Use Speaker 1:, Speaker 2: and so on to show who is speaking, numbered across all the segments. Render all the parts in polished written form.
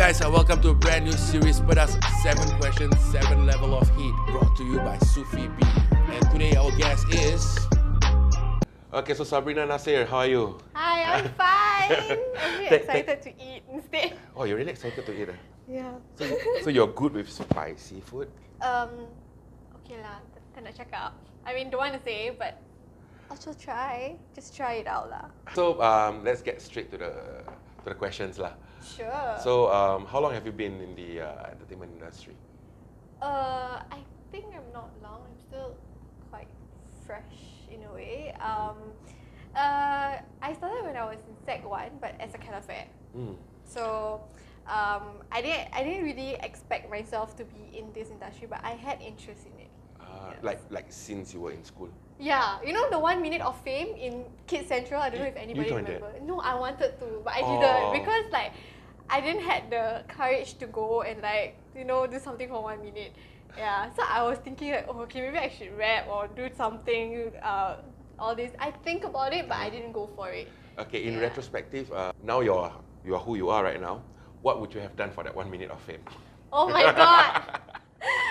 Speaker 1: Guys, welcome to a brand new series, PEDAS 7 questions, 7 level of heat, brought to you by Sufy B. And today our guest is... Okay, so Sabrina Nasir, how are you?
Speaker 2: Hi, I'm fine. I'm really excited to eat instead.
Speaker 1: Oh, you're really excited to eat?
Speaker 2: Yeah.
Speaker 1: So you're good with spicy food?
Speaker 2: Okay lah, tak nak cakap. I mean, don't want to say, but I'll just try. Just try it out lah.
Speaker 1: So let's get straight to the questions lah.
Speaker 2: Sure.
Speaker 1: So how long have you been in the entertainment industry?
Speaker 2: I think I'm not long. I'm still quite fresh in a way. I started when I was in Sec 1, but as a calefare. So I didn't really expect myself to be in this industry, but I had interest in it.
Speaker 1: Yes. Like since you were in school?
Speaker 2: Yeah, you know the 1 minute of fame in Kids Central. I don't know if anybody remember. No, I wanted to, but I didn't because like I didn't have the courage to go and like do something for 1 minute. Yeah, so I was thinking like, oh, okay, maybe I should rap or do something. All this, I think about it, but I didn't go for it.
Speaker 1: Okay, in retrospective, now you are who you are right now. What would you have done for that 1 minute of fame?
Speaker 2: Oh my god!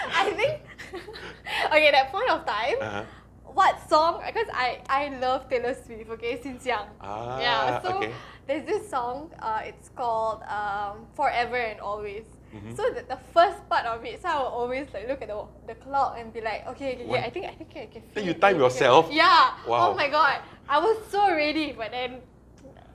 Speaker 2: I think okay, that point of time. What song? Because I love Taylor Swift, okay, since young. Yeah, so there's this song, it's called Forever and Always. So the first part of it, so I will always like look at the clock and be like, okay, I think I can feel
Speaker 1: Then you time yourself?
Speaker 2: Yeah.
Speaker 1: Wow.
Speaker 2: Oh my god. I was so ready, but then,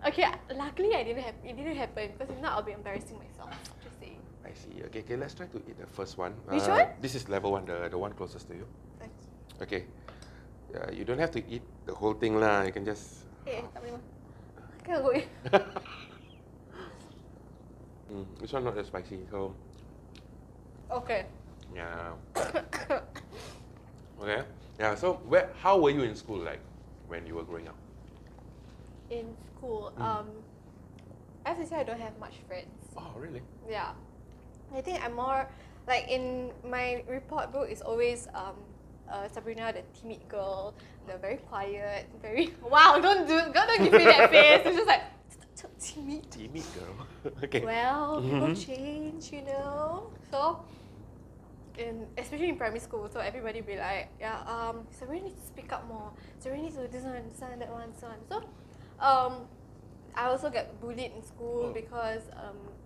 Speaker 2: okay, luckily it didn't happen because if not I'll be embarrassing myself. Just saying.
Speaker 1: I see. Okay, let's try to eat the first one.
Speaker 2: Which one?
Speaker 1: This is level 1, the one closest to you. Okay. You don't have to eat the whole thing lah. You can just...
Speaker 2: tak boleh. Can't go in.
Speaker 1: This one not that spicy, so...
Speaker 2: Okay.
Speaker 1: Yeah. Okay. Yeah, so how were you in school, like, when you were growing up?
Speaker 2: In school, as I said, I don't have much friends.
Speaker 1: Oh, really?
Speaker 2: Yeah. I think I'm more, like, in my report book, it's always... Sabrina, the timid girl, the very quiet, very don't give me that face. It's just like timid.
Speaker 1: Timid girl. Okay.
Speaker 2: Well, people change, So, especially in primary school, so everybody be like, Sabrina needs to speak up more. Sabrina needs to do this one, that one, so on. So, I also get bullied in school because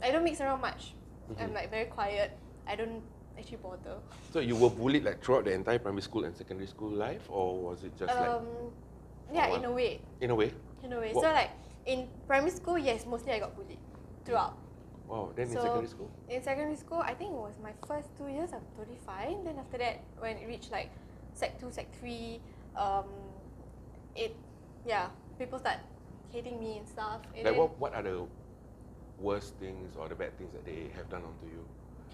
Speaker 2: I don't mix around much. I'm like very quiet. I don't actually bother.
Speaker 1: So you were bullied like throughout the entire primary school and secondary school life, or was it just like?
Speaker 2: Yeah, in a way.
Speaker 1: In a way.
Speaker 2: What? So like in primary school, yes, mostly I got bullied throughout.
Speaker 1: Wow. Then in secondary school?
Speaker 2: In secondary school, I think it was my first 2 years, I'm totally fine. Then after that, when it reached like Sec 2, Sec 3, people start hating me and stuff. And
Speaker 1: like what are the worst things or the bad things that they have done onto you?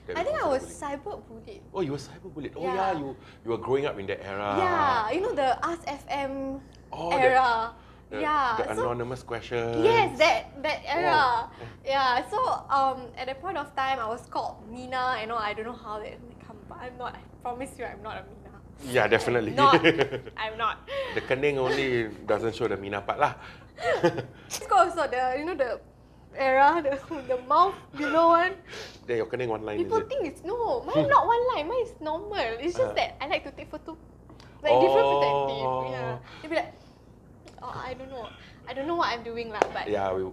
Speaker 2: I think I was cyberbullied.
Speaker 1: Oh, you were cyberbullied. Oh yeah, you were growing up in that era.
Speaker 2: Yeah, the Ask FM era.
Speaker 1: The anonymous question.
Speaker 2: Yes, that era. Wow. Yeah. So at that point of time, I was called Mina. I don't know how that come, but I'm not. I promise you, I'm not a Mina.
Speaker 1: Yeah, definitely.
Speaker 2: I'm not.
Speaker 1: The kening only doesn't show the Mina part lah.
Speaker 2: Let's go also the era, the mouth below one.
Speaker 1: Your kening one line.
Speaker 2: People think it's mine not one line. Mine is normal. It's just that I like to take photo, like different perspective. Yeah. They'll be like, I don't know what I'm doing lah. But
Speaker 1: yeah, we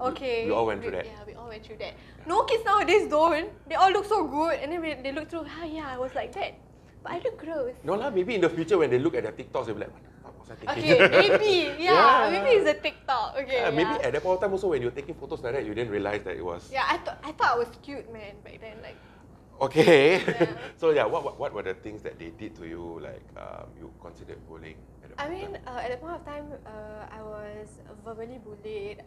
Speaker 1: all went through that.
Speaker 2: Yeah, we all went through that. No kids nowadays don't. They all look so good, and then when they look through, I was like that. But I look gross.
Speaker 1: No lah, maybe in the future when they look at their TikToks, they'll be like, what was I thinking?
Speaker 2: Okay, maybe. Yeah, maybe it's a TikTok. Okay.
Speaker 1: Maybe at that point of time also when you were taking photos like that, you didn't realize that it was.
Speaker 2: Yeah, I thought I was cute, man, back then. Like.
Speaker 1: Okay. Yeah. So yeah, what were the things that they did to you, like you considered bullying? At
Speaker 2: the point of time, I was verbally bullied.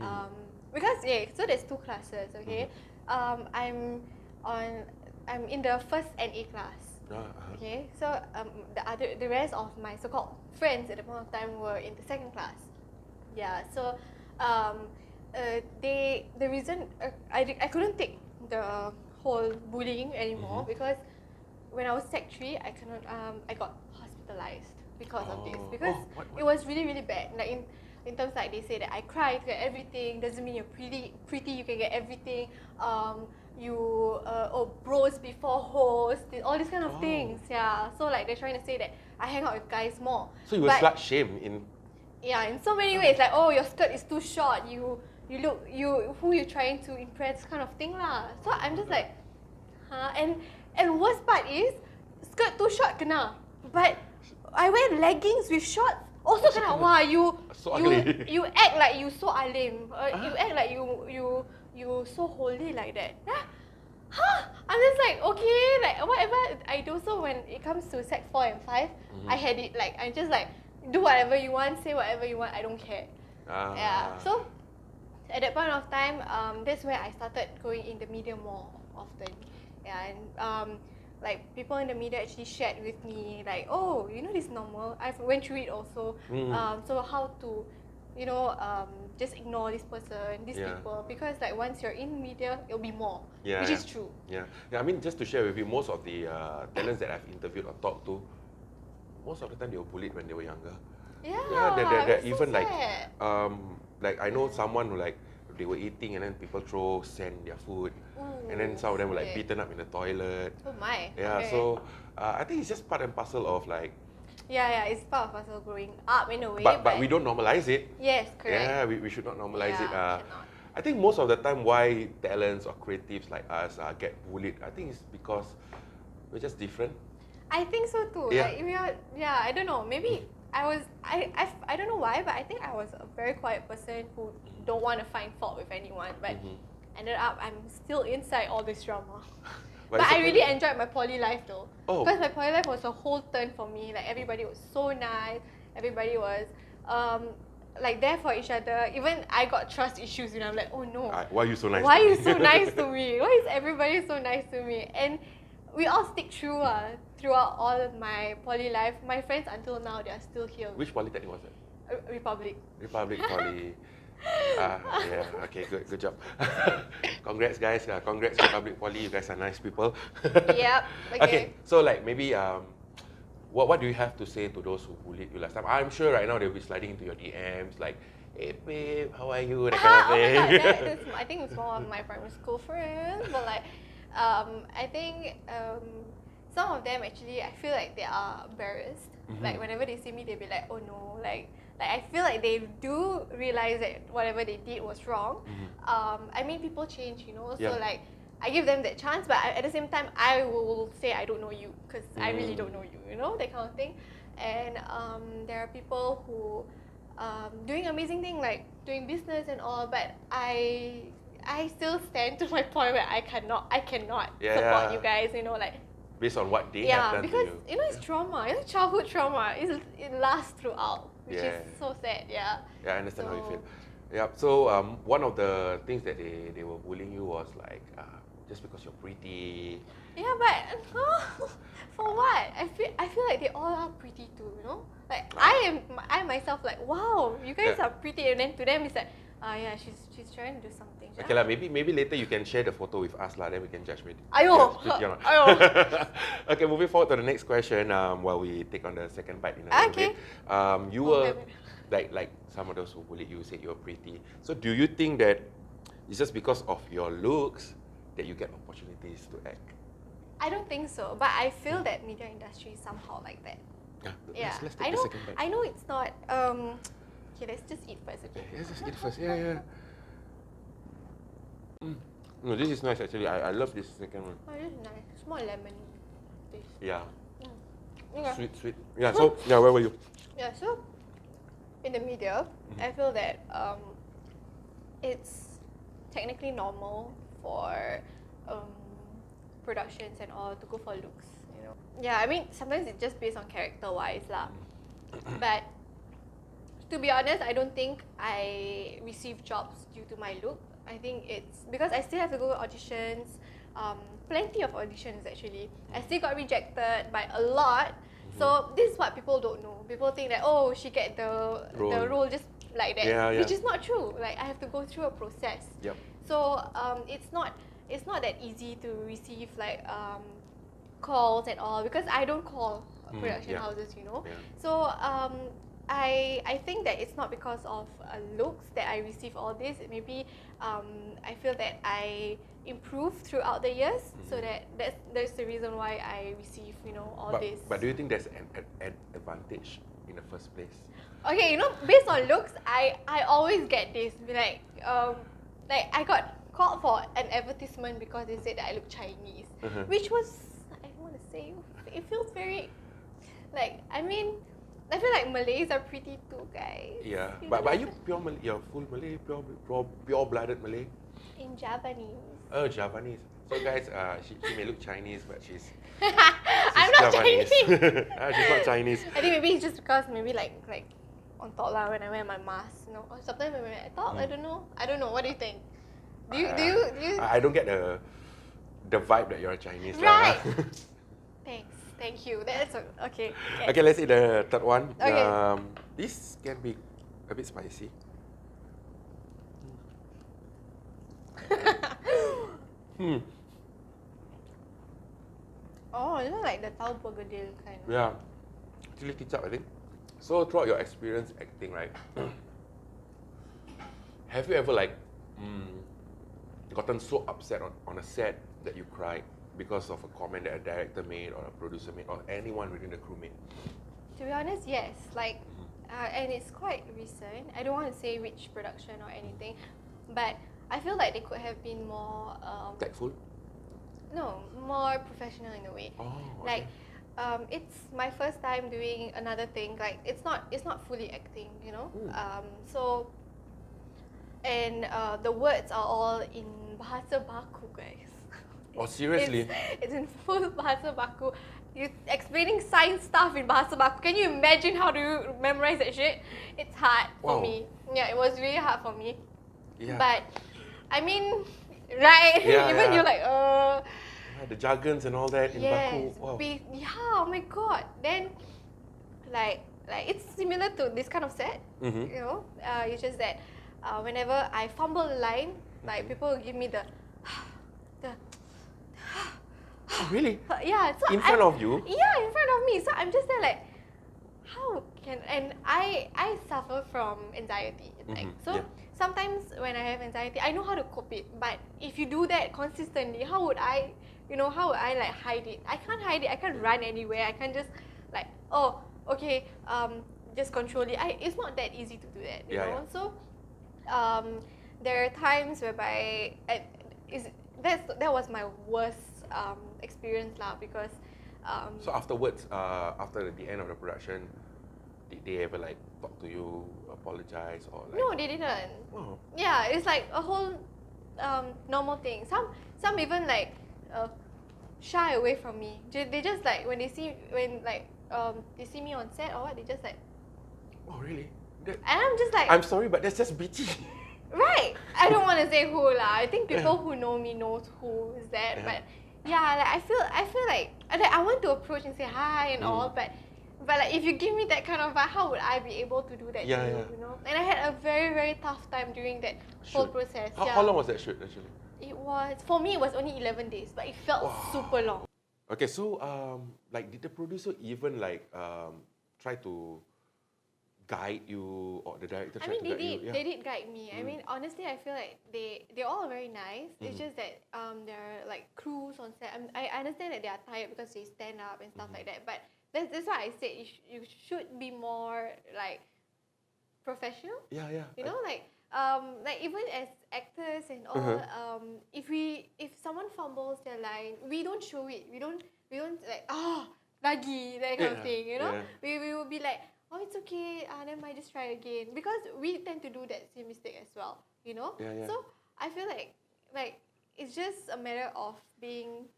Speaker 2: Because so there's 2 classes. Okay, I'm on I'm in the first NA class. Okay, so the rest of my so-called friends at the point of time were in the second class. Yeah, so the reason I couldn't take the whole bullying anymore because when I was Sec 3, I got hospitalized because of this, because what? It was really, really bad. Like in terms like they say that I cry to get everything, doesn't mean you're pretty you can get everything. Bros before hoes, all these kind of things. Yeah, so like they're trying to say that I hang out with guys more.
Speaker 1: So you were slut shamed in. Yeah,
Speaker 2: in so many ways. Like, oh, your skirt is too short. Who you trying to impress, kind of thing lah. So I'm just like, huh? And worst part is, skirt too short kena, but I wear leggings with shorts also kena. Wah, you act like you so alim. You act like you so holy like that. Huh? I'm just like, okay, like whatever I do. So when it comes to Sec 4 and 5, I had it like, I just like, do whatever you want, say whatever you want, I don't care. Yeah. So at that point of time, that's where I started going in the media more often. Yeah, and like people in the media actually shared with me like, oh, this is normal. I've went through it also. So how to, just ignore this person, these people, because like once you're in media, it'll be more, which is true.
Speaker 1: Yeah. I mean, just to share with you, most of the talents that I've interviewed or talked to, most of the time they were bullied when they were younger.
Speaker 2: Yeah,
Speaker 1: even
Speaker 2: so
Speaker 1: like I know someone who like they were eating and then people throw sand their food, and then some of them were like beaten up in the toilet.
Speaker 2: Oh my.
Speaker 1: Yeah. Okay. So I think it's just part and parcel of like.
Speaker 2: Yeah, it's part of parcel growing up in a way.
Speaker 1: But we don't normalize it.
Speaker 2: Yes, correct.
Speaker 1: Yeah, we should not normalize it.
Speaker 2: Cannot.
Speaker 1: I think most of the time why talents or creatives like us get bullied, I think it's because we're just different.
Speaker 2: I think so too.
Speaker 1: Yeah.
Speaker 2: Like I don't know. Maybe I don't know why, but I think I was a very quiet person who don't want to find fault with anyone. But ended up I'm still inside all this drama. But I really enjoyed my poly life though. Because my poly life was a whole turn for me. Like everybody was so nice. Everybody was like there for each other. Even I got trust issues, I'm like, oh no.
Speaker 1: Why are you so nice?
Speaker 2: Why are you so nice to me? Why is everybody so nice to me? And we all stick through throughout all of my poly life. My friends until now, they are still here.
Speaker 1: Which polytechnic was it?
Speaker 2: Republic
Speaker 1: Poly. Yeah, okay, good job. Congrats guys, congrats Republic Poly, you guys are nice people.
Speaker 2: Yep,
Speaker 1: okay, so like maybe what do you have to say to those who bullied you last time? I'm sure right now they'll be sliding into your DMs like, hey babe, how are you, that kind of thing.
Speaker 2: Oh my God, I think it's more of my primary school friends, but like I think some of them actually, I feel like they are embarrassed. Like whenever they see me, they'll be like, oh no, like I feel like they do realize that whatever they did was wrong. I mean, people change, so like I give them that chance, but at the same time, I will say I don't know you because I really don't know you, that kind of thing. And there are people who doing amazing things like doing business and all, but I still stand to my point where I cannot support you guys, like.
Speaker 1: Based on what they have done
Speaker 2: because,
Speaker 1: to you.
Speaker 2: It's trauma. Childhood trauma. It lasts throughout, which is so sad. Yeah.
Speaker 1: Yeah, I understand how you feel. Yeah. So one of the things that they were bullying you was like just because you're pretty.
Speaker 2: Yeah, but for what? I feel like they all are pretty too. Like I myself like, wow, you guys are pretty, and then to them it's like, yeah, she's trying to do something.
Speaker 1: Okay lah, maybe later you can share the photo with us lah, then we can judge it.
Speaker 2: Ayo.
Speaker 1: Okay, moving forward to the next question. While we take on the second bite in a little bit. You were like some of those who bullied you said you were pretty. So do you think that it's just because of your looks that you get opportunities to act?
Speaker 2: I don't think so, but I feel that media industry is somehow like that.
Speaker 1: Yeah. Let's take the second bite.
Speaker 2: I know it's not. Okay, let's just eat first. Okay.
Speaker 1: Let's just eat first. Yeah. No, this is nice actually. I love this second one.
Speaker 2: Oh, this is nice. It's more lemony taste.
Speaker 1: Yeah.
Speaker 2: Okay.
Speaker 1: Sweet. Yeah. So where were you?
Speaker 2: Yeah. So in the media, I feel that it's technically normal for productions and all to go for looks. Yeah. I mean, sometimes it's just based on character-wise lah. But to be honest, I don't think I receive jobs due to my look. I think it's because I still have to go auditions. plenty of auditions actually. I still got rejected by a lot. So this is what people don't know. People think that, oh, she get the role just like that, which is not true. Like, I have to go through a process.
Speaker 1: Yep.
Speaker 2: So it's not that easy to receive like calls and all, because I don't call production houses, you know. So I think that it's not because of looks that I receive all this. Maybe I feel that I improved throughout the years, so that's the reason why I receive, you know, all this.
Speaker 1: But do you think there's an advantage in the first place?
Speaker 2: Okay, you know, based on looks, I always get this. Like I got called for an advertisement because they said that I look Chinese, which was, I don't want to say, it feels very, like, I mean, I feel like Malays are pretty too, guys.
Speaker 1: Yeah, but are you pure Malay? You're full Malay, pure-blooded Malay?
Speaker 2: In Japanese.
Speaker 1: Oh, Japanese. So guys, she may look Chinese, but she's
Speaker 2: I'm not
Speaker 1: Japanese.
Speaker 2: Chinese.
Speaker 1: She's not Chinese.
Speaker 2: I think maybe it's just because maybe like on top lah, when I wear my mask, you know, or sometimes when I talk, I don't know. What do you think? Do you?
Speaker 1: I don't get the vibe that you're Chinese.
Speaker 2: Right. Thank you. That's okay.
Speaker 1: Okay, let's see the third one.
Speaker 2: Okay.
Speaker 1: This can be a bit spicy.
Speaker 2: Oh, you know, like the tahu bergedil kind.
Speaker 1: Yeah, chili kicap, I think. So throughout your experience acting, right? Have you ever like gotten so upset on a set that you cried because of a comment that a director made or a producer made or anyone within the crew made?
Speaker 2: To be honest, yes. Like, and it's quite recent. I don't want to say which production or anything, but I feel like they could have been more
Speaker 1: Tactful?
Speaker 2: No, more professional in a way.
Speaker 1: Oh, okay.
Speaker 2: Like, it's my first time doing another thing. Like, it's not fully acting, you know. So, and the words are all in bahasa baku, guys.
Speaker 1: Oh, seriously?
Speaker 2: It's in full bahasa baku. You explaining science stuff in bahasa baku. Can you imagine how do you memorize that shit? It's hard for me. Yeah, it was really hard for me.
Speaker 1: Yeah.
Speaker 2: But I mean, right?
Speaker 1: Yeah,
Speaker 2: Even you're like,
Speaker 1: the jargons and all that in Baku. Wow.
Speaker 2: Oh my god. Then, like it's similar to this kind of set. You know, it's just that whenever I fumble a line, like people will give me the.
Speaker 1: Oh, really?
Speaker 2: Yeah. So
Speaker 1: in front of you?
Speaker 2: Yeah, in front of me. So I'm just there like, how can, and I suffer from anxiety. Like, sometimes when I have anxiety, I know how to cope it. But if you do that consistently, how would I like hide it? I can't hide it. I can't run anywhere. I can't just like, oh, okay, just control it. It's not that easy to do that, you know. So, there are times whereby that was my worst experience lah, because.
Speaker 1: So afterwards, after the end of the production, did they ever like talk to you, apologize or like?
Speaker 2: No, they didn't.
Speaker 1: Oh.
Speaker 2: Yeah, it's like a whole normal thing. Some even like shy away from me. They just like when they see me on set or what, they just like.
Speaker 1: Oh really?
Speaker 2: And I'm just like.
Speaker 1: I'm sorry, but that's just bitchy.
Speaker 2: Right. I don't want to say who lah. I think people who know me knows who is that. But yeah, like I feel like I want to approach and say hi and all, but like if you give me that kind of vibe, how would I be able to do that to you? You know? And I had a very, very tough time during that whole process.
Speaker 1: How long was that shoot actually?
Speaker 2: For me it was only 11 days, but it felt super long.
Speaker 1: Okay, so like did the producer even like try to guide you, or the director tried to guide you? Yeah.
Speaker 2: They did guide me. I mean, honestly, I feel like they're all very nice. It's just that there are like crews on set. I understand that they are tired because they stand up and stuff like that. But that's why I said you should be more like professional. Yeah. You know, like even as actors and all, if someone fumbles their line, we don't show it. We don't like lagi, that kind of thing. You know, we will be like, oh, it's okay, then I just try again. Because we tend to do that same mistake as well, you know? So I feel like it's just a matter of being,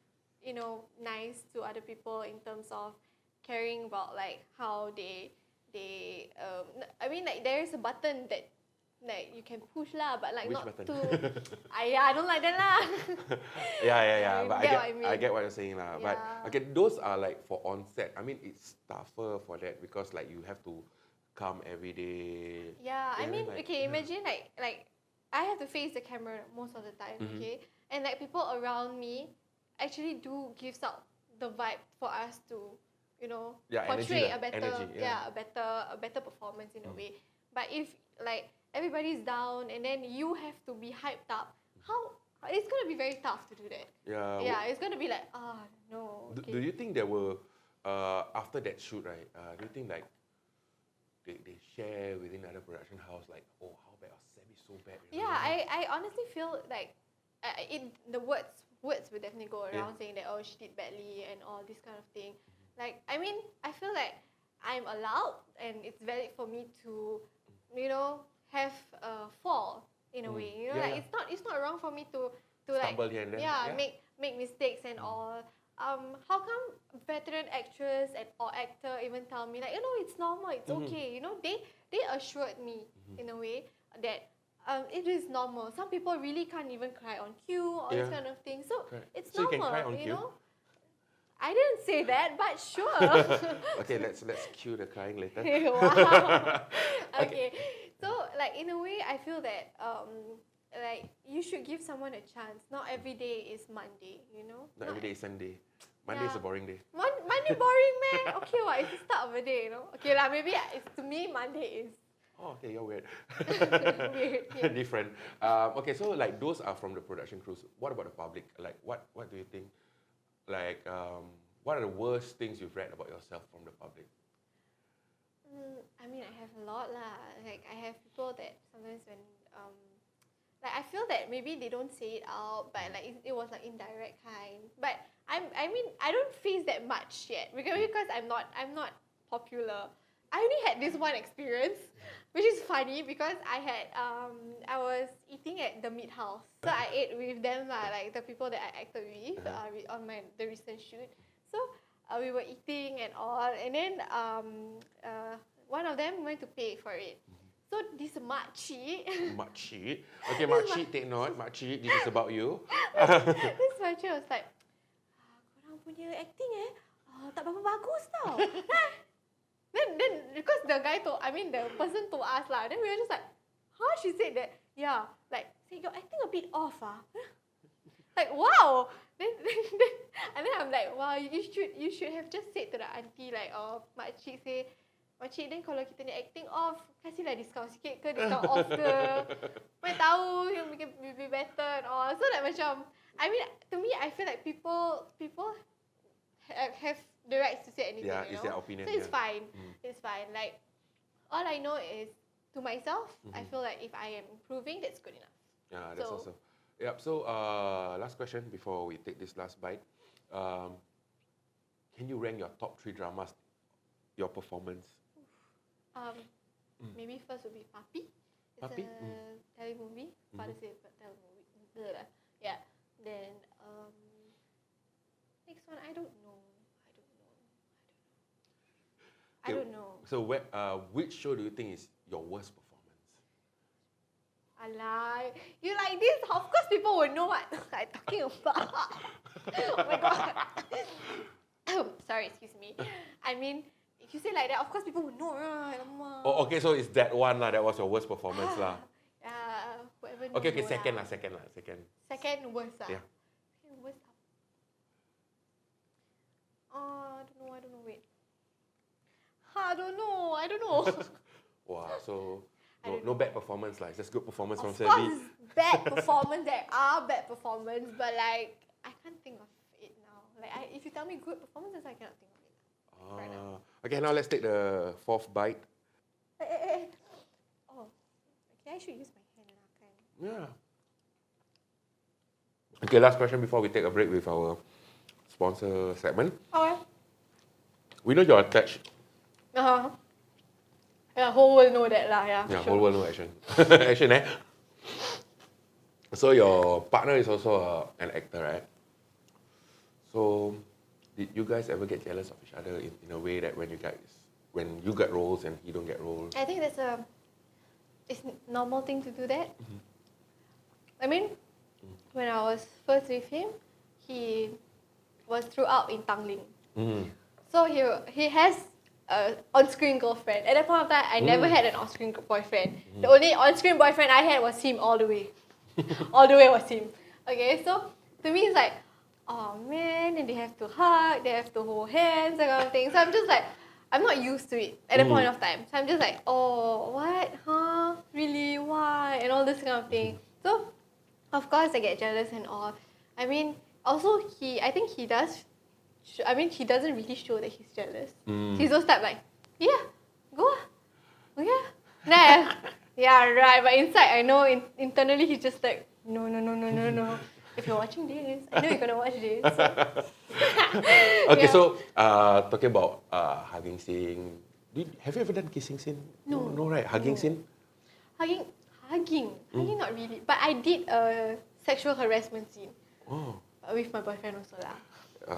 Speaker 2: you know, nice to other people in terms of caring about like how they I mean, like there is a button that like you can push lah, but like
Speaker 1: Which
Speaker 2: not
Speaker 1: button?
Speaker 2: too. I don't like that lah.
Speaker 1: Yeah.
Speaker 2: You
Speaker 1: But
Speaker 2: get what I mean.
Speaker 1: I get what you're saying lah. But
Speaker 2: Yeah.
Speaker 1: okay, those are like for onset. I mean, it's tougher for that because like you have to come every day.
Speaker 2: Yeah, I
Speaker 1: And
Speaker 2: mean,
Speaker 1: then, like,
Speaker 2: okay, imagine like I have to face the camera most of the time, okay, and like people around me actually do gives out the vibe for us to, portray
Speaker 1: energy,
Speaker 2: a better,
Speaker 1: energy, yeah.
Speaker 2: a better performance in a way. But if like everybody's down and then you have to be hyped up, how it's gonna be very tough to do that. Yeah, it's gonna be like, no.
Speaker 1: Do you think there were after that shoot, right? Do you think like they share within other production house like, oh, how bad was Sabi, so bad?
Speaker 2: Yeah, I honestly feel like the words will definitely go around saying that, oh, she did badly and all this kind of thing. Like, I mean, I feel like I'm allowed and it's valid for me to, have a fall in a way. Like it's not wrong for me to
Speaker 1: stumble here and there.
Speaker 2: make mistakes and all. How come veteran actress or actor even tell me like, it's normal, it's okay. They assured me in a way that it is normal. Some people really can't even cry on cue or this kind of thing. So it's
Speaker 1: so
Speaker 2: normal.
Speaker 1: You can cry on cue?
Speaker 2: I didn't say that, but sure.
Speaker 1: Okay, let's cue the crying later.
Speaker 2: Wow. Okay. So like in a way, I feel that like you should give someone a chance. Not every day is Monday,
Speaker 1: Not every day is Sunday. Monday is a boring day.
Speaker 2: Monday boring, man. Okay, it's the start of a day, Okay lah, maybe it's to me Monday is.
Speaker 1: Oh, okay, you're weird.
Speaker 2: Weird. Yeah.
Speaker 1: Different. Okay, so like those are from the production crews. What about the public? Like, what do you think? Like, what are the worst things you've read about yourself from the public?
Speaker 2: I mean, I have a lot lah. Like, I have people that sometimes when like I feel that maybe they don't say it out, but like it was like indirect kind. But I mean, I don't face that much yet because I'm not popular. I only had this one experience, which is funny because I was eating at the meat house. So I ate with them like the people that I acted with on the recent shoot. So we were eating and all, and then one of them went to pay for it. So this makcik.
Speaker 1: Makcik? Okay, makcik, take note. Makcik, this is about you.
Speaker 2: This makcik was like, korang punya acting tak berapa bagus tau. Then because the person told us lah, then we were just like, huh? She said that, yeah, like, say your acting a bit off Like, wow. Then and then I'm like, wow, you should have just said to the auntie like, oh, makcik say, makcik, then kalau kita ni acting off, kasihlah discount sikit ke, discount off ke. Mana tahu, you can be better and all. So like macam, I mean, to me, I feel like people have the rights to say anything,
Speaker 1: it's their opinion.
Speaker 2: So it's fine. It's fine. Like, all I know is, to myself, I feel like if I am improving, that's good enough.
Speaker 1: Yeah, that's also. Yep, so last question before we take this last bite. Can you rank your top 3 dramas, your performance?
Speaker 2: Maybe first would be Papi. It's
Speaker 1: Papi?
Speaker 2: a telemovie. Father said telemovie. Yeah. Then next one, I don't know.
Speaker 1: So which show do you think is your worst performance?
Speaker 2: Alah, you like this? Of course people will know what I'm talking about. Oh my god. Sorry, excuse me. I mean, if you say like that, of course people will know.
Speaker 1: Oh, okay, so it's that one lah. That was your worst performance lah.
Speaker 2: Whoever knows.
Speaker 1: Okay, second.
Speaker 2: Second worst lah.
Speaker 1: Yeah.
Speaker 2: Second worst. I don't know. Wait. I don't know.
Speaker 1: Wow, so no bad performance lah. It's just good performance from
Speaker 2: Of
Speaker 1: Sabi.
Speaker 2: course, bad performance. There are bad performance, but like I can't think of it now. Like if you tell me good performances, I cannot think of it right now.
Speaker 1: Okay, now let's take the 4th bite.
Speaker 2: Oh, okay. I should use my hand now, kan?
Speaker 1: Yeah. Okay, last question before we take a break with our sponsor segment.
Speaker 2: Okay.
Speaker 1: We know you're attached.
Speaker 2: Yeah, whole world know that lah. Yeah,
Speaker 1: Yeah,
Speaker 2: sure.
Speaker 1: whole world know action. Action, eh? So your partner is also an actor, right? So did you guys ever get jealous of each other in a way that when you get roles and he don't get roles?
Speaker 2: I think it's it's normal thing to do that. I mean, when I was first with him, he was throughout in Tangling. So he has an on-screen girlfriend. At that point of time, I never had an on-screen boyfriend. The only on-screen boyfriend I had was him all the way. All the way was him. Okay, so to me it's like, oh man, and they have to hug, they have to hold hands, that kind of thing. So I'm just like, I'm not used to it at that point of time. So I'm just like, oh, what? Huh? Really? Why? And all this kind of thing. So, of course, I get jealous and all. I mean, also, I think he does. He doesn't really show that he's jealous. He's those type like, yeah, go ah. Oh, yeah. Nah, yeah, right. But inside, I know internally he's just like, no. If you're watching this, I know you're gonna watch this. So.
Speaker 1: Okay, so talking about hugging scene, have you ever done kissing scene?
Speaker 2: No,
Speaker 1: right? Hugging scene?
Speaker 2: Hugging, not really. But I did a sexual harassment scene.
Speaker 1: Oh.
Speaker 2: With my boyfriend also lah.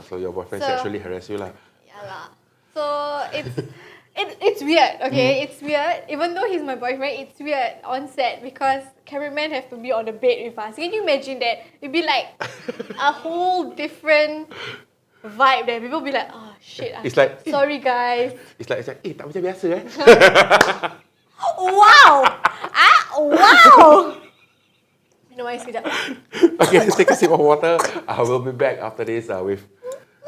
Speaker 1: So your boyfriend sexually harassed you lah?
Speaker 2: Yeah lah. So it's weird, okay? It's weird. Even though he's my boyfriend, it's weird on set because cameramen have to be on the bed with us. Can you imagine that? It'd be like a whole different vibe there. People be like, oh shit.
Speaker 1: It's like,
Speaker 2: sorry guys.
Speaker 1: It's like, tak macam biasa
Speaker 2: Wow! Wow! No, I see that.
Speaker 1: Okay, let's take a sip of water. We'll be back after this with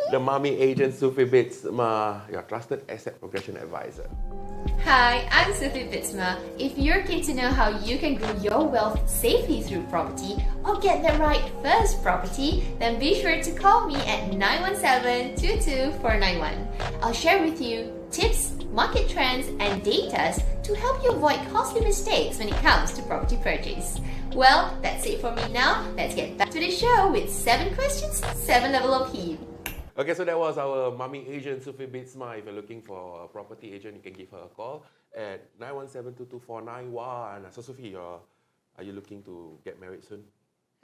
Speaker 1: the mommy agent Sufy Beetsma, your trusted asset progression advisor.
Speaker 3: Hi, I'm Sufy Beetsma. If you're keen to know how you can grow your wealth safely through property or get the right first property, then be sure to call me at 917-22491. I'll share with you tips, market trends, and data to help you avoid costly mistakes when it comes to property purchase. Well, that's it for me now. Let's get back to the show with 7 questions, 7 level of heat.
Speaker 1: Okay, so that was our mommy agent, Sufy Beetsma. If you're looking for a property agent, you can give her a call at 917-22491. So, Sufy, are you looking to get married soon?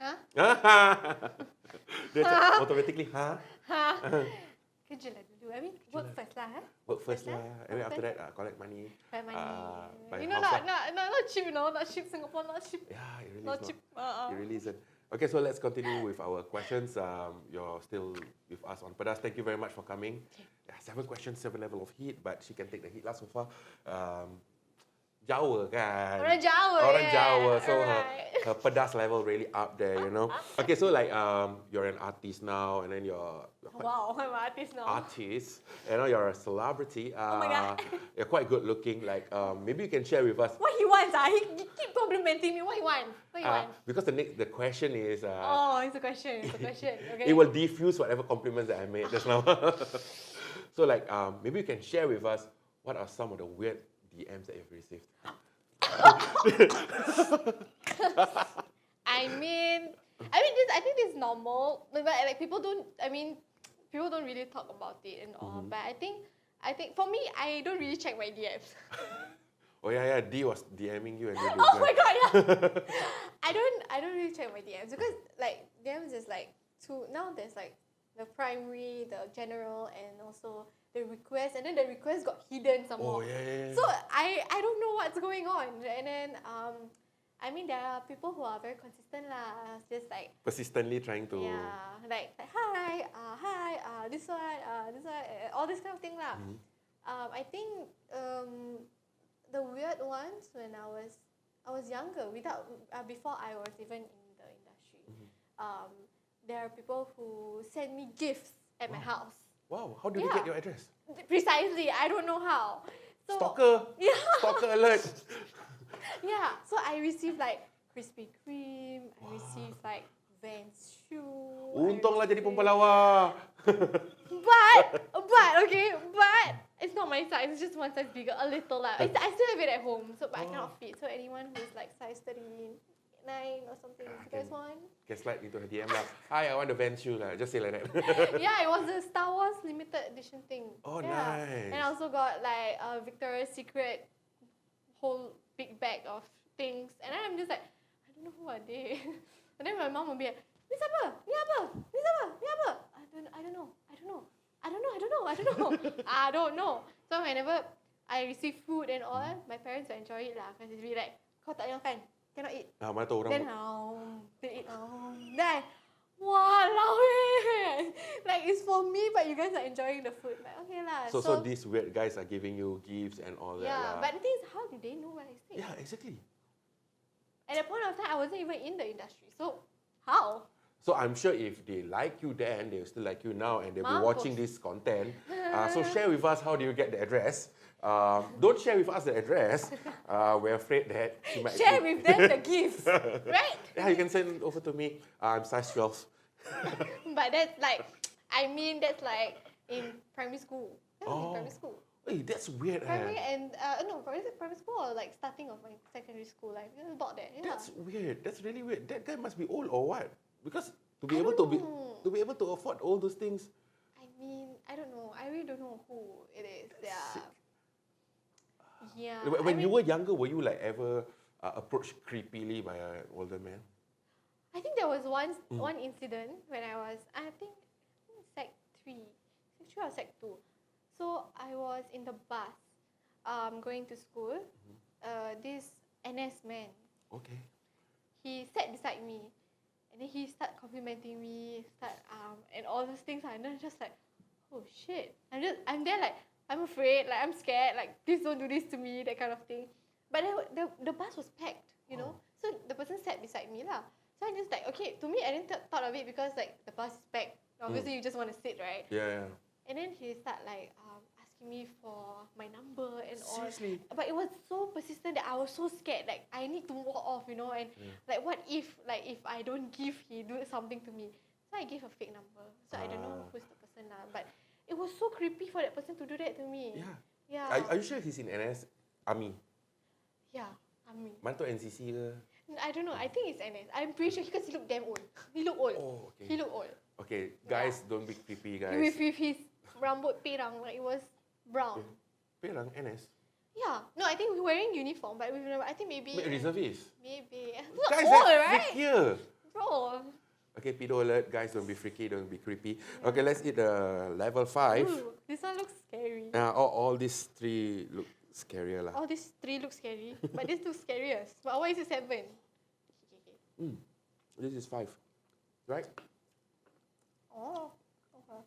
Speaker 2: Huh?
Speaker 1: Automatically, huh?
Speaker 2: Kerja lah dulu. I mean, work first lah.
Speaker 1: Work first lah. And then after that, collect money.
Speaker 2: Buy money.
Speaker 1: Buy
Speaker 2: You know,
Speaker 1: house
Speaker 2: not cheap, you know. Not cheap, Singapore, not cheap.
Speaker 1: Yeah, it really
Speaker 2: Not
Speaker 1: is
Speaker 2: cheap.
Speaker 1: It really isn't. Okay, so let's continue with our questions. You're still with us on PEDAS. Thank you very much for coming. Yeah, 7 questions, 7 level of heat, but she can take the heat lah so far. Jawa kan?
Speaker 2: Orang Jawa,
Speaker 1: Orang
Speaker 2: yeah.
Speaker 1: Jawa. So
Speaker 2: Alright.
Speaker 1: her PEDAS level really up there, you know. Okay, so like you're an artist now, and then you're quite
Speaker 2: Wow, I'm an artist now.
Speaker 1: artist. You know, you're a celebrity.
Speaker 2: Oh my God.
Speaker 1: You're quite good looking. Like maybe you can share with us.
Speaker 2: What he wants, He keep complimenting me. What he wants?
Speaker 1: Because the question is.
Speaker 2: It's a question. Okay.
Speaker 1: It will diffuse whatever compliments that I made just now. So like maybe you can share with us what are some of the weird DMs that you've received.
Speaker 2: I think this is normal, but like people don't really talk about it and all. But I think for me, I don't really check my DMs.
Speaker 1: Oh yeah, D was DMing you and you
Speaker 2: Oh my god, yeah. I don't really check my DMs because like DMs is like now there's like the primary, the general, and also the request, and then the request got hidden somehow.
Speaker 1: Oh yeah.
Speaker 2: So I don't know what's going on, and then there are people who are very consistent lah, just like
Speaker 1: Persistently trying to.
Speaker 2: yeah, like hi, this one, all this kind of thing lah. I think the weird ones when I was younger, before I was even in the industry. There are people who send me gifts at my house.
Speaker 1: Wow, how did you get your address?
Speaker 2: Precisely, I don't know how. So,
Speaker 1: Stalker.
Speaker 2: Yeah.
Speaker 1: Stalker alert.
Speaker 2: Yeah, so I received like Krispy Kreme, I received like Vans shoe.
Speaker 1: Untunglah jadi perempuan lawa.
Speaker 2: But it's not my size. It's just one size bigger, a little lah. I still have it at home, but I cannot fit. So anyone who's like size 39 or something, if you guys want.
Speaker 1: Can slide into her DM lah. Hi, I want the Vans shoe lah. Just say like that.
Speaker 2: Yeah, it was the Star Wars limited edition thing.
Speaker 1: Oh,
Speaker 2: yeah.
Speaker 1: nice.
Speaker 2: And I also got like a Victoria's Secret whole big bag of things, and I'm just like, I don't know who are they. And then my mom will be like, Ni siapa? Ni apa? Ni siapa? Ni apa? I don't know. So whenever I receive food and all, my parents will enjoy it lah, because it's really like kau tak makan, cannot eat.
Speaker 1: Mana tahu orang.
Speaker 2: Then they eat. Then, walao eh. Like it's for me, but you guys are enjoying the food. Like okay lah.
Speaker 1: So these weird guys are giving you gifts and all that.
Speaker 2: Yeah, but the thing is, how do they know what I say?
Speaker 1: Yeah, exactly.
Speaker 2: At that point of time, I wasn't even in the industry. So how?
Speaker 1: So I'm sure if they like you then, they'll still like you now, and they'll be watching this content. So share with us, how do you get the address? Don't share with us the address. We're afraid that you might
Speaker 2: share with them the gifts, right?
Speaker 1: Yeah, you can send over to me. I'm size 12.
Speaker 2: But that's like, that's like in primary school. That was in primary school.
Speaker 1: Hey, that's weird.
Speaker 2: Primary and primary school or like starting of my secondary school, like about that. Yeah.
Speaker 1: That's weird. That's really weird. That guy must be old or what? Because to be able to afford all those things.
Speaker 2: I don't know. I really don't know who it is. Yeah. Yeah.
Speaker 1: When you were younger, were you like ever approached creepily by an older man?
Speaker 2: I think there was one incident when I was, I think Sec 3 or Sec 2. So I was in the bus, going to school. This NS man.
Speaker 1: Okay.
Speaker 2: He sat beside me. And then he started complimenting me, and all those things. And then I'm just like, oh shit. I'm there like, I'm afraid, like I'm scared, like please don't do this to me, that kind of thing. But then the bus was packed, you know. So the person sat beside me lah. So I just like, okay, to me I didn't thought of it because like the bus is packed. Obviously you just want to sit, right?
Speaker 1: Yeah.
Speaker 2: And then he started like asking me for my number and all.
Speaker 1: Seriously?
Speaker 2: But it was so persistent that I was so scared. Like I need to walk off, you know. And like what if I don't give, he do something to me. So I gave a fake number. So I don't know who's the person now. But it was so creepy for that person to do that to me.
Speaker 1: Yeah.
Speaker 2: Yeah.
Speaker 1: Are you sure he's in NS? Army?
Speaker 2: Yeah, Army.
Speaker 1: Mantu NCC ke?
Speaker 2: I don't know. I think it's NS. I'm pretty sure because he looked damn old. He looked old.
Speaker 1: Oh, okay.
Speaker 2: He looked old.
Speaker 1: Okay, guys, don't be creepy, guys.
Speaker 2: With his rambut pirang, like it was brown.
Speaker 1: Perang, NS?
Speaker 2: Yeah. No, I think we're wearing uniform, but I think maybe...
Speaker 1: Reservist?
Speaker 2: Maybe.
Speaker 1: Guys,
Speaker 2: old,
Speaker 1: that's
Speaker 2: right?
Speaker 1: freakier.
Speaker 2: Bro.
Speaker 1: Okay, pedo alert. Guys, don't be freaky, don't be creepy. Okay, let's eat the level 5.
Speaker 2: Ooh, this one looks scary.
Speaker 1: All these 3 look scarier lah.
Speaker 2: All these 3 look scary, but this looks scariest. But why is it 7? Okay.
Speaker 1: This is 5, right?
Speaker 2: Oh, okay.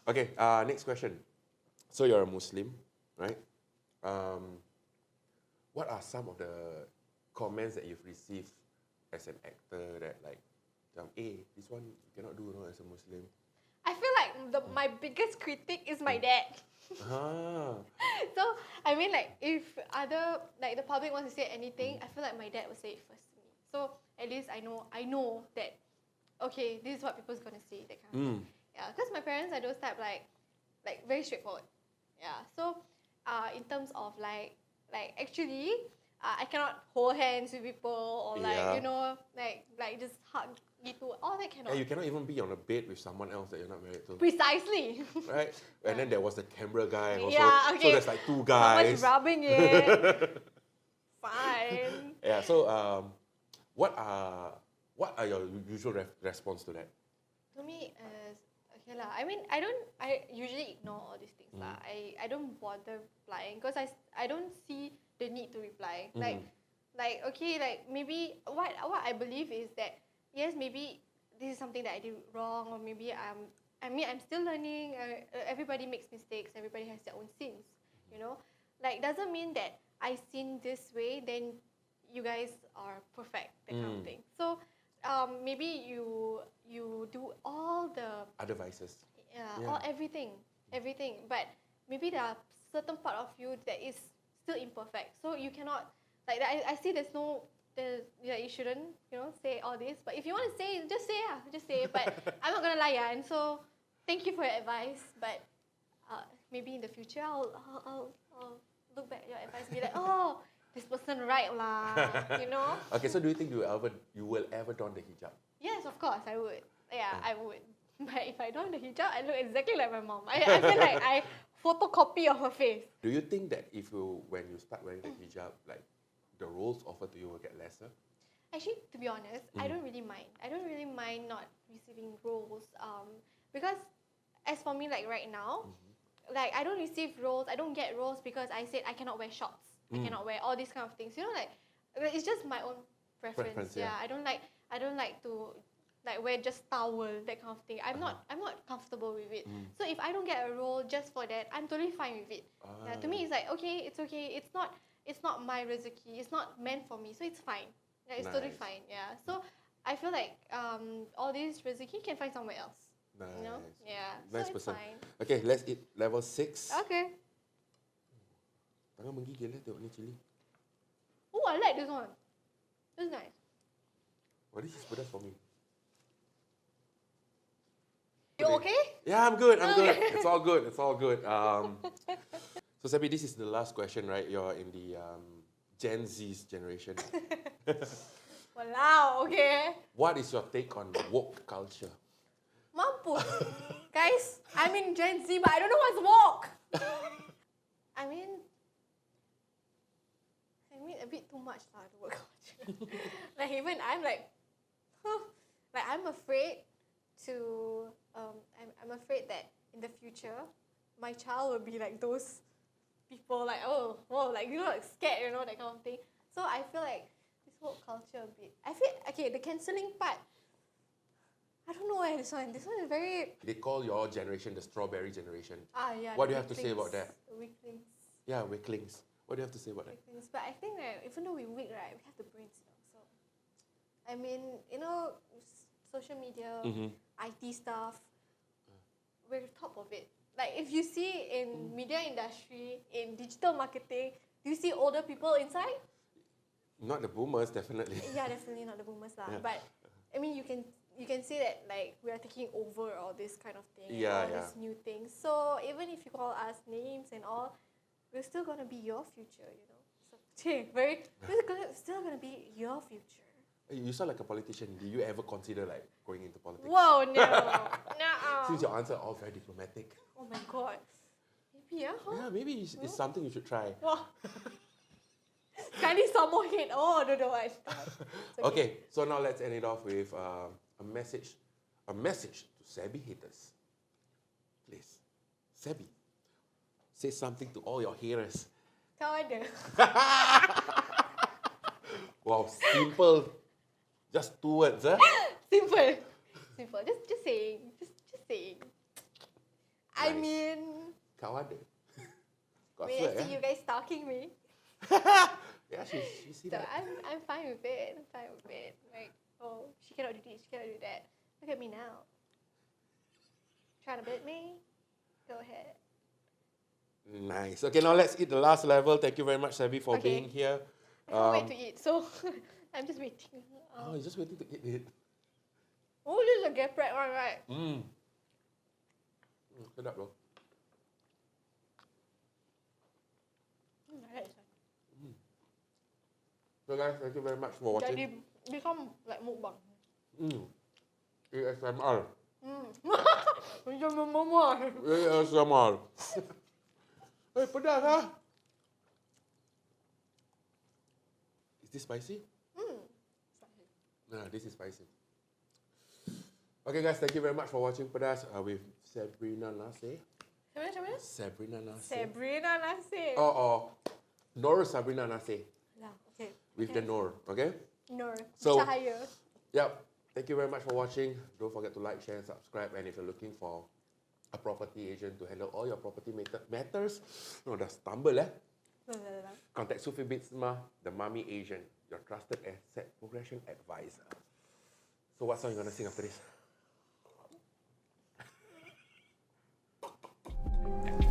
Speaker 1: Okay, next question. So you're a Muslim, right? What are some of the comments that you've received as an actor that like, this one you cannot do, as a Muslim?
Speaker 2: I feel like my biggest critic is my dad. So I mean, like if the public wants to say anything, I feel like my dad will say it first to me. So at least I know that okay, this is what people's gonna say, that kind of thing. Yeah, because my parents are those type like very straightforward. Yeah, so in terms of like actually I cannot hold hands with people or like just hug gitu. All that cannot.
Speaker 1: Yeah, you cannot even be on a bed with someone else that you're not married to.
Speaker 2: Precisely.
Speaker 1: Right? And then there was the camera guy also.
Speaker 2: Yeah, okay.
Speaker 1: So there's like 2 guys.
Speaker 2: Someone's rubbing it. Fine.
Speaker 1: Yeah, so what are your usual response to that?
Speaker 2: To me, okay lah. I mean, I usually ignore all these things lah. I don't bother replying because I don't see the need to reply. Like okay, like maybe what I believe is that yes, maybe this is something that I did wrong, or maybe I'm still learning. Everybody makes mistakes. Everybody has their own sins. You know, like doesn't mean that I sin this way, then you guys are perfect. That kind of thing. So maybe you do all the
Speaker 1: other vices.
Speaker 2: All everything. But maybe there are certain part of you that is still imperfect. So you cannot like I see you shouldn't say all this. But if you want to say, just say. But I'm not gonna lie, and so thank you for your advice. But maybe in the future I'll look back at your advice and be like, oh, this person right lah,
Speaker 1: Okay, so do you think you will ever don the hijab?
Speaker 2: Yes, of course I would. Yeah, I would. But if I don the hijab, I look exactly like my mom. I feel like I photocopy of her face.
Speaker 1: Do you think that when you start wearing the hijab, like the roles offered to you will get lesser?
Speaker 2: Actually, to be honest, I don't really mind. I don't really mind not receiving roles. Because as for me, like right now, like I don't receive roles. I don't get roles because I said I cannot wear shorts. I cannot wear, all these kind of things. You know, like it's just my own preference. Yeah. I don't like to like wear just towel, that kind of thing. I'm not comfortable with it. So if I don't get a role just for that, I'm totally fine with it. Yeah, to me it's like okay. It's not my recipe. It's not meant for me. So it's fine. Yeah, it's totally fine. Yeah. So I feel like all these recipe can find somewhere else.
Speaker 1: Nice.
Speaker 2: You know? Yeah.
Speaker 1: Nice
Speaker 2: so
Speaker 1: person.
Speaker 2: It's fine.
Speaker 1: Okay, let's eat level 6.
Speaker 2: Okay.
Speaker 1: Tangan menggigil tengok ni cili.
Speaker 2: Oh, I like this one. This is nice.
Speaker 1: What is this pedas for me?
Speaker 2: You okay?
Speaker 1: Yeah, I'm good. Good. It's all good. So Sabi, this is the last question, right? You're in the Gen Z's generation.
Speaker 2: Walao, okay.
Speaker 1: What is your take on woke culture?
Speaker 2: Mampus. Guys, I'm in Gen Z, but I don't know what's woke. I mean a bit too much lah, the woke culture. Like even I'm like, like I'm afraid to, I'm afraid that in the future, my child will be like those people like, oh, whoa, like, you know, like scared, you know, that kind of thing. So I feel like this woke culture a bit. I feel, okay, the cancelling part, I don't know why this one is very...
Speaker 1: They call your generation the strawberry generation.
Speaker 2: Yeah.
Speaker 1: What do you have to say about that?
Speaker 2: The weaklings.
Speaker 1: Yeah, weaklings. What do you have to say about that?
Speaker 2: But I think that even though we weak, right, we have the brains, you know. So, I mean, you know, social media, IT stuff, we're top of it. Like if you see in media industry, in digital marketing, do you see older people inside?
Speaker 1: Not the boomers, definitely.
Speaker 2: Yeah, definitely not the boomers lah.
Speaker 1: Yeah.
Speaker 2: But I mean, you can see that like we are taking over all this kind of thing,
Speaker 1: Yeah,
Speaker 2: all these new things. So even if you call us names and all, we're still gonna be your future, you know. So we're still gonna be your future.
Speaker 1: You sound like a politician. Do you ever consider like going into politics?
Speaker 2: Whoa, no, no.
Speaker 1: Since your answer all very diplomatic.
Speaker 2: Oh my god. Maybe
Speaker 1: Yeah, maybe it's something you should try.
Speaker 2: Wow. Sekali some more hate. Oh, no, I stop.
Speaker 1: Okay, so now let's end it off with a message to Sabi haters. Please, Sabi, say something to all your haters.
Speaker 2: Kau ada.
Speaker 1: Wow, simple. Just 2 words, huh?
Speaker 2: Simple. Just saying. Just saying.
Speaker 1: Nice.
Speaker 2: I mean,
Speaker 1: Kau ada. Got
Speaker 2: wait,
Speaker 1: sweat,
Speaker 2: I see you guys stalking me.
Speaker 1: Yeah, she see
Speaker 2: So
Speaker 1: that.
Speaker 2: I'm fine with it. Like, oh, she cannot do this, she cannot do that. Look at me now. Trying to bit me? Go ahead.
Speaker 1: Nice. Okay, now let's eat the last level. Thank you very much, Sabi, for being here.
Speaker 2: I can't wait to eat. So I'm just waiting.
Speaker 1: Oh, you're just waiting to eat it.
Speaker 2: Oh, this is a geprek one, right?
Speaker 1: Sedap bro.
Speaker 2: Nice.
Speaker 1: So guys, thank you very much for watching.
Speaker 2: Jadi become like mukbang.
Speaker 1: ASMR.
Speaker 2: Macam mama.
Speaker 1: ASMR. Hey, pedas ah. Is this spicy? Nah, this is spicy. Okay guys, thank you very much for watching Pedas with Sabrina Nasir.
Speaker 2: Sabrina?
Speaker 1: Sabrina Nasir.
Speaker 2: Sabrina Nasir.
Speaker 1: Oh, Nur Sabrina Nasir.
Speaker 2: Yeah, okay.
Speaker 1: With the Nur, okay?
Speaker 2: Nur.
Speaker 1: So-
Speaker 2: Cahaya.
Speaker 1: Yep. Thank you very much for watching. Don't forget to like, share, and subscribe. And if you're looking for a property agent to handle all your property matters, dah stumble contact Sufy Beetsma, the Mummy Agent, your trusted asset progression advisor. So what song you gonna sing after this?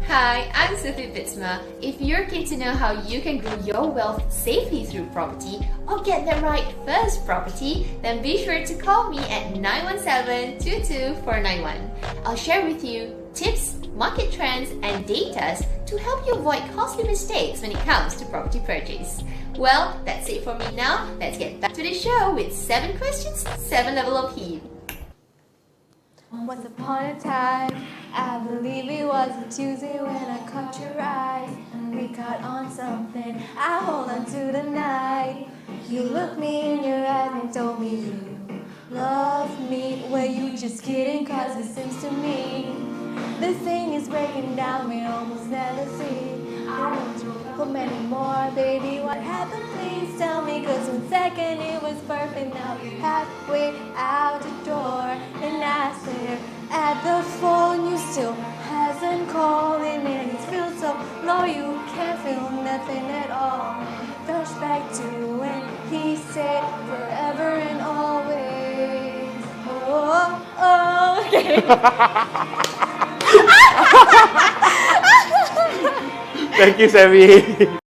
Speaker 3: Hi, I'm Sufy Beetsma. If you're keen to know how you can grow your wealth safely through property or get the right first property, then be sure to call me at 917-22491. I'll share with you tips, market trends, and data to help you avoid costly mistakes when it comes to property purchase. Well, that's it for me now. Let's get back to the show with 7 questions, 7 level of heat.
Speaker 2: Once upon a time, I believe it was a Tuesday when I caught your eyes. We caught on something, I hold on to the night. You looked me in your eyes and told me you love me. Were you just kidding? Cause it seems to me this thing is breaking down, we almost never see. For many more, baby, what happened? Please tell me, cause 1 second it was perfect. Now you're halfway out the door, and I stare at the phone. You still hasn't called, and it feels so low. You can't feel nothing at all. Flashback to when he said forever and always. Oh, oh, okay.
Speaker 1: Thank you, Sammy.